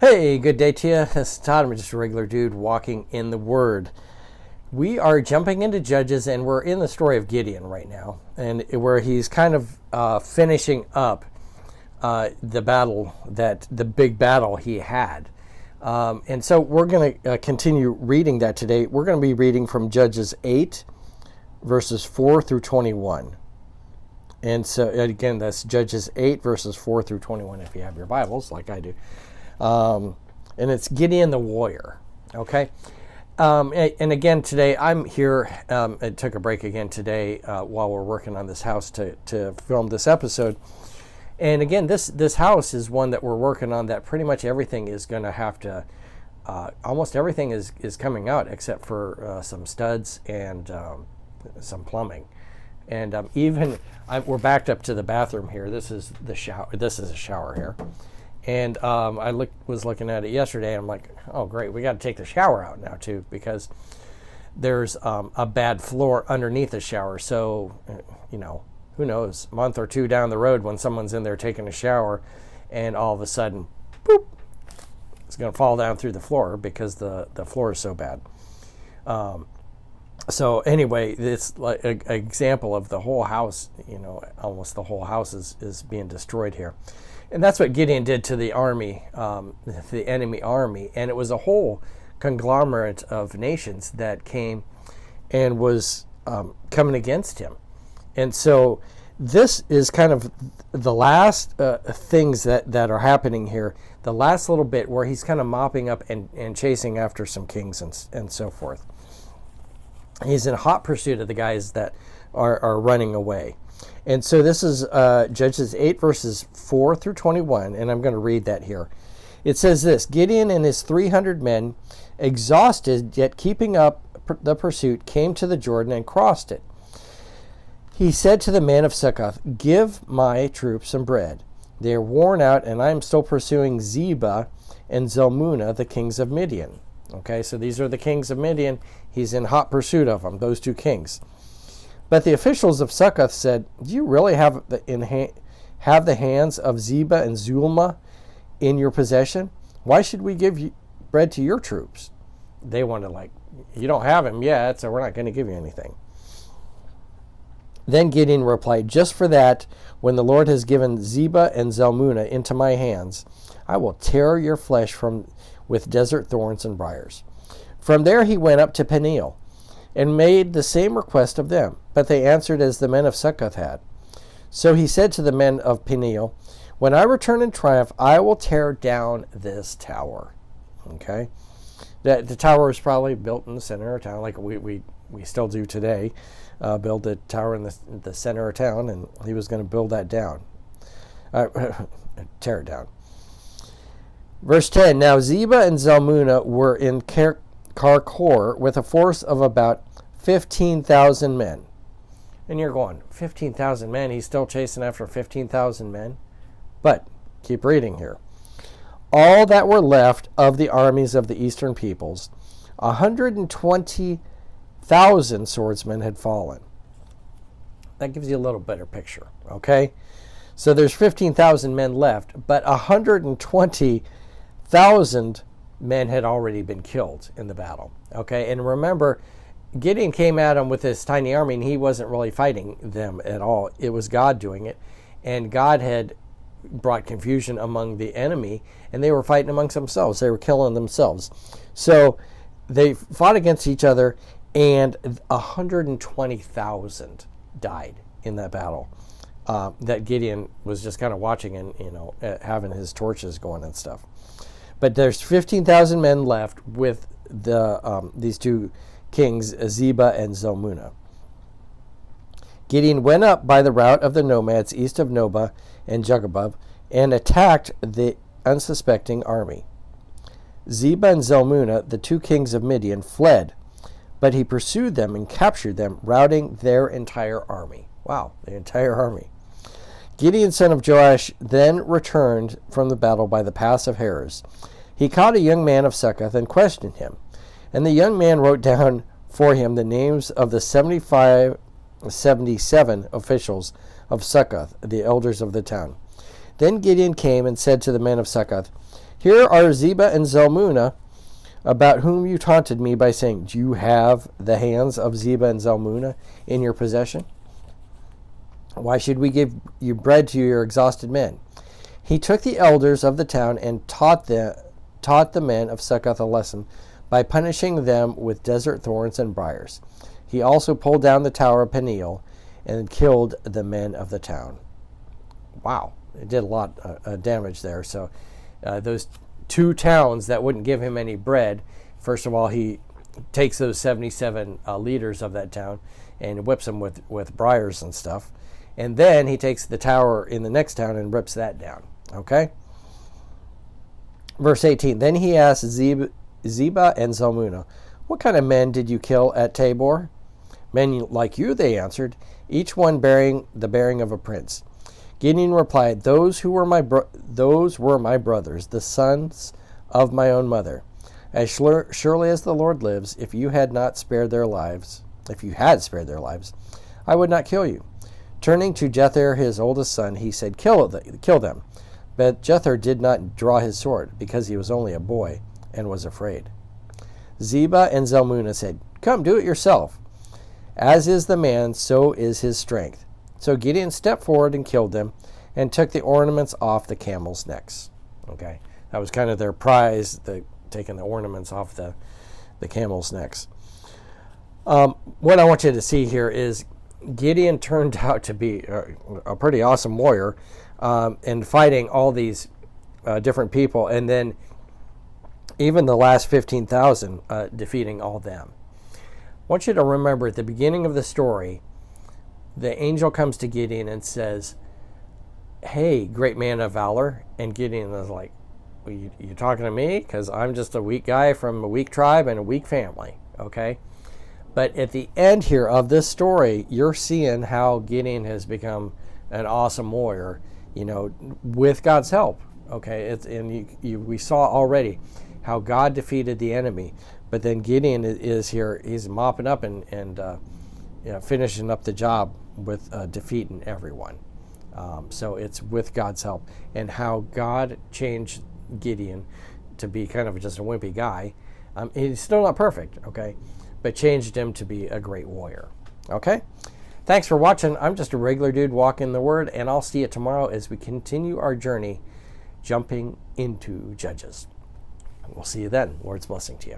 Hey, good day to you. This is Todd. I'm just a regular dude walking in the Word. We are jumping into Judges, and we're in the story of Gideon right now, and where he's kind of finishing up the big battle he had. And so we're going to continue reading that today. We're going to be reading from Judges 8, verses 4 through 21. And so, again, that's Judges 8, verses 4 through 21, if you have your Bibles, like I do. And it's Gideon the warrior, okay? And again, today I'm here. I took a break again today while we're working on this house to film this episode. And again, this house is one that we're working on that pretty much everything is going to have to, almost everything is coming out except for some studs and some plumbing. And we're backed up to the bathroom here. This is the shower. This is a shower here. And I was looking at it yesterday, and I'm like, oh, great, we got to take the shower out now, too, because there's a bad floor underneath the shower. So, who knows, a month or two down the road when someone's in there taking a shower, and all of a sudden, boop, it's going to fall down through the floor because the floor is so bad. So anyway, it's like an example of the whole house, almost the whole house is being destroyed here. And that's what Gideon did to the army, the enemy army. And it was a whole conglomerate of nations that came and was coming against him. And so this is kind of the last things that are happening here, the last little bit where he's kind of mopping up and chasing after some kings and so forth. He's in hot pursuit of the guys that are running away. And so this is Judges 8, verses 4 through 21, and I'm going to read that here. It says this: Gideon and his 300 men, exhausted yet keeping up the pursuit, came to the Jordan and crossed it. He said to the men of Succoth, "Give my troops some bread. They are worn out, and I am still pursuing Zebah and Zalmunna, the kings of Midian." Okay, so these are the kings of Midian. He's in hot pursuit of them, those two kings. But the officials of Succoth said, "Do you really have the hands of Zebah and Zulma in your possession? Why should we give bread to your troops?" They wanted you don't have him yet, so we're not going to give you anything. Then Gideon replied, "Just for that, when the Lord has given Zebah and Zalmunna into my hands, I will tear your flesh with desert thorns and briars." From there he went up to Peniel and made the same request of them, but they answered as the men of Succoth had. So he said to the men of Peniel, "When I return in triumph, I will tear down this tower." Okay? The tower was probably built in the center of town, like we still do today. Build a tower in the center of town, and he was going to build that down. Tear it down. Verse 10, Now Zebah and Zalmunna were in Karkor with a force of about 15,000 men. And you're going, 15,000 men? He's still chasing after 15,000 men? But keep reading here. All that were left of the armies of the eastern peoples, 120,000 swordsmen had fallen. That gives you a little better picture, okay? So there's 15,000 men left, but 120,000 men had already been killed in the battle. Okay, and remember, Gideon came at him with his tiny army, and he wasn't really fighting them at all. It was God doing it, and God had brought confusion among the enemy, and they were fighting amongst themselves. They were killing themselves. So they fought against each other, and 120,000 died in that battle. That Gideon was just kind of watching and having his torches going and stuff. But there's 15,000 men left with these two kings, Zebah and Zalmunna. Gideon went up by the route of the nomads east of Nobah and Jugabah and attacked the unsuspecting army. Zebah and Zalmunna, the two kings of Midian, fled, but he pursued them and captured them, routing their entire army. Wow, the entire army. Gideon, son of Joash, then returned from the battle by the pass of Heres. He caught a young man of Succoth and questioned him. And the young man wrote down for him the names of the 77 officials of Succoth, the elders of the town. Then Gideon came and said to the men of Succoth, Here are Zebah and Zalmunna, about whom you taunted me by saying, do you have the hands of Zebah and Zalmunna in your possession? Why should we give you bread to your exhausted men? He took the elders of the town and taught the men of Succoth a lesson by punishing them with desert thorns and briars. He also pulled down the tower of Peniel and killed the men of the town. Wow, it did a lot of damage there. So those two towns that wouldn't give him any bread, first of all, he takes those 77 leaders of that town and whips them with briars and stuff. And then he takes the tower in the next town and rips that down. Okay? Verse 18, then he asked Zebah and Zalmunna, what kind of men did you kill at Tabor? Men like you, they answered, each one bearing the bearing of a prince. Gideon replied, those were my brothers, the sons of my own mother. As surely as the Lord lives, if you had spared their lives, I would not kill you. Turning to Jether, his oldest son, he said, kill them. But Jether did not draw his sword, because he was only a boy and was afraid. Zebah and Zalmunna said, come, do it yourself. As is the man, so is his strength. So Gideon stepped forward and killed them and took the ornaments off the camels' necks. Okay, that was kind of their prize, taking the ornaments off the camels' necks. What I want you to see here is Gideon turned out to be a pretty awesome warrior in fighting all these different people, and then even the last 15,000 defeating all them. I want you to remember at the beginning of the story, the angel comes to Gideon and says, hey, great man of valor. And Gideon is like, well, you talking to me? Because I'm just a weak guy from a weak tribe and a weak family. Okay? But at the end here of this story, you're seeing how Gideon has become an awesome warrior, with God's help. Okay? We saw already how God defeated the enemy. But then Gideon is here. He's mopping up and finishing up the job with defeating everyone. So it's with God's help. And how God changed Gideon to be kind of just a wimpy guy. He's still not perfect, okay? But changed him to be a great warrior. Okay? Thanks for watching. I'm just a regular dude walking the Word, and I'll see you tomorrow as we continue our journey jumping into Judges. We'll see you then. Lord's blessing to you.